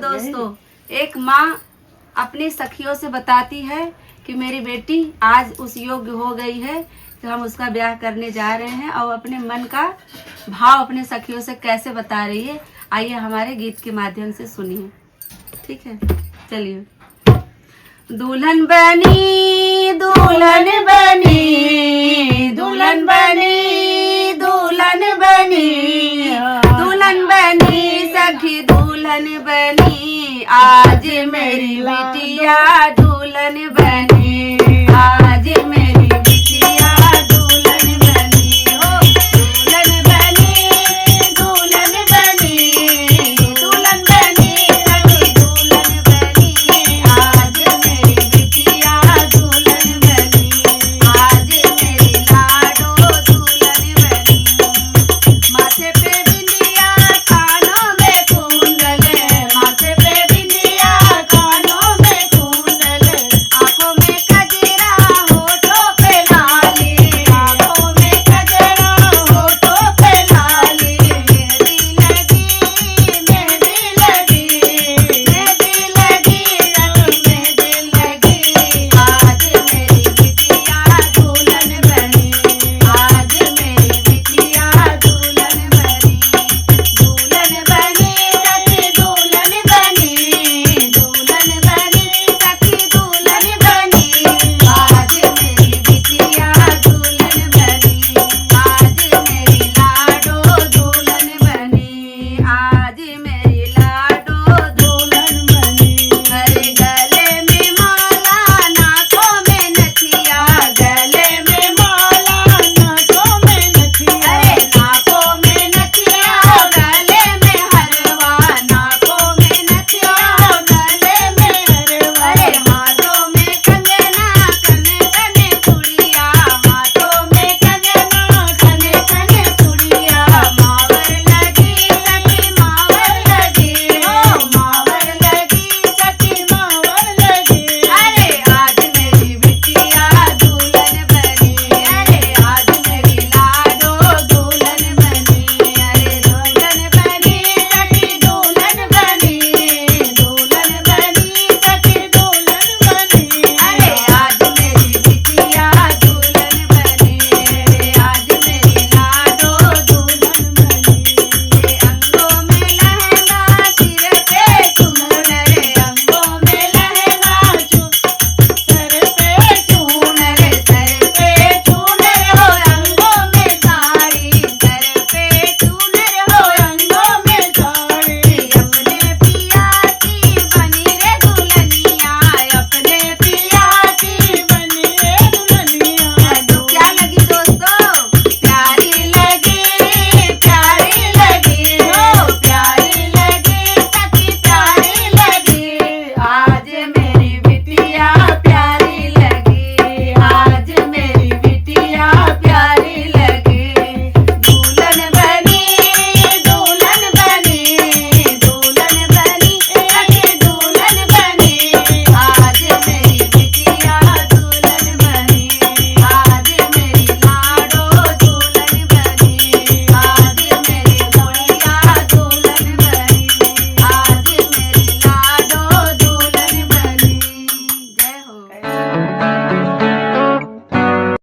दोस्तों, एक माँ अपनी सखियों से बताती है कि मेरी बेटी आज उस योग्य हो गई है कि हम उसका ब्याह करने जा रहे हैं, और अपने मन का भाव अपने सखियों से कैसे बता रही है, आइए हमारे गीत के माध्यम से सुनिए। ठीक है, चलिए। दुल्हन बनी दुल्हन बनी दुल्हन बनी दुल्हन बनी दुल्हन बनी सखी दुल्हन बनी, आज मेरी बिटिया दुल्हन बनी, आज